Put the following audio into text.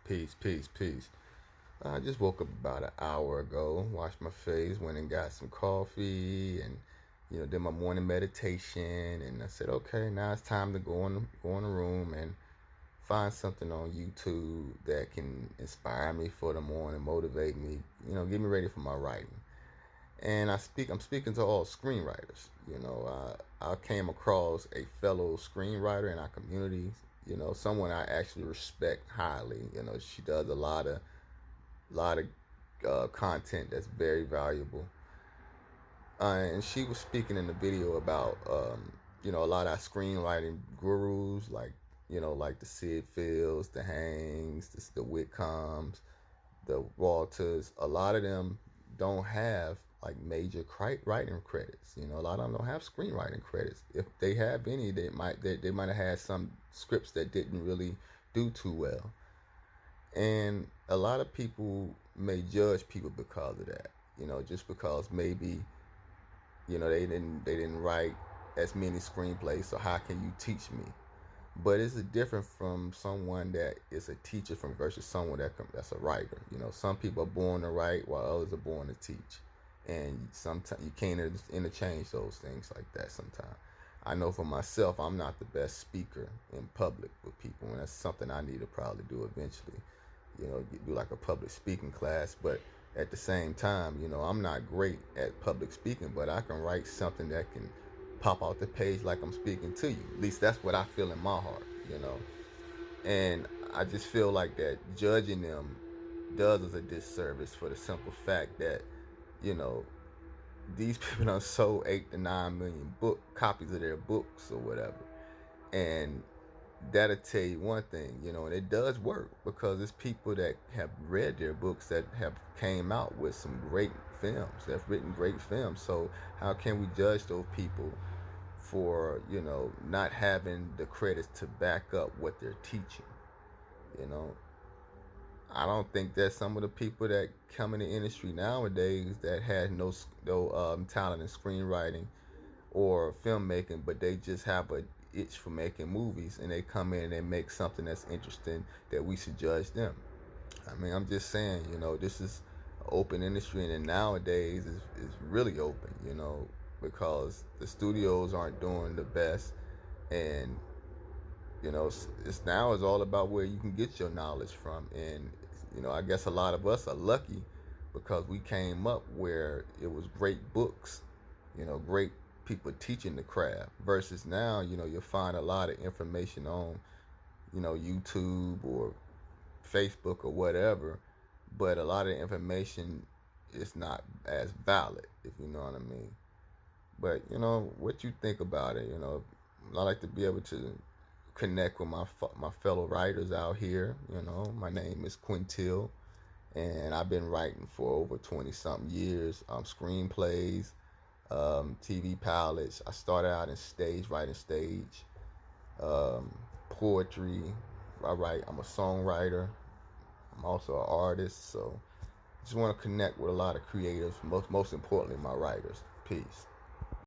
Peace, peace, peace. I just woke up about an hour ago, washed my face, went and got some coffee, and did my morning meditation. And I said, okay, now it's time to go in the room and find something on YouTube that can inspire me for the morning, motivate me, get me ready for my writing. And I'm speaking to all screenwriters. I came across a fellow screenwriter in our community. Someone I actually respect highly. She does a lot of content that's very valuable. And she was speaking in the video about a lot of our screenwriting gurus, like the Sid Fields, the Hangs, the Whitcombs, the Walters. A lot of them don't have like major writing credits. A lot of them don't have screenwriting credits. If they have any, they might have had some scripts that didn't really do too well. And a lot of people may judge people because of that. Just because maybe they didn't write as many screenplays. So how can you teach me? But it's different from someone that is a teacher from versus someone that's a writer. Some people are born to write while others are born to teach, and sometimes you can't interchange those things like that. Sometimes I know for myself, I'm not the best speaker in public with people, and that's something I need to probably do eventually. Do like a public speaking class, but at the same time, I'm not great at public speaking, but I can write something that can pop out the page like I'm speaking to you. At least that's what I feel in my heart. And I just feel like that judging them does us a disservice for the simple fact that, you know, these people done sold 8 to 9 million copies of their books or whatever. And that'll tell you one thing, and it does work because it's people that have read their books that have came out with some great films. They've written great films. So how can we judge those people for, not having the credits to back up what they're teaching? I don't think that some of the people that come in the industry nowadays that had no talent in screenwriting or filmmaking, but they just have a itch for making movies, and they come in and they make something that's interesting, that we should judge them. I mean, I'm just saying, this is an open industry, and then nowadays is really open, because the studios aren't doing the best, and it's now is all about where you can get your knowledge from. And I guess a lot of us are lucky because we came up where it was great books, great people teaching the craft, versus now, you'll find a lot of information on, YouTube or Facebook or whatever, but a lot of information is not as valid, if you know what I mean. But what you think about it. I like to be able to connect with my fellow writers out here. My name is Quintil, and I've been writing for over 20 something years. Screenplays, TV pilots. I started out in writing stage, poetry. I'm a songwriter. I'm also an artist. So I just want to connect with a lot of creatives. Most importantly, my writers. Peace.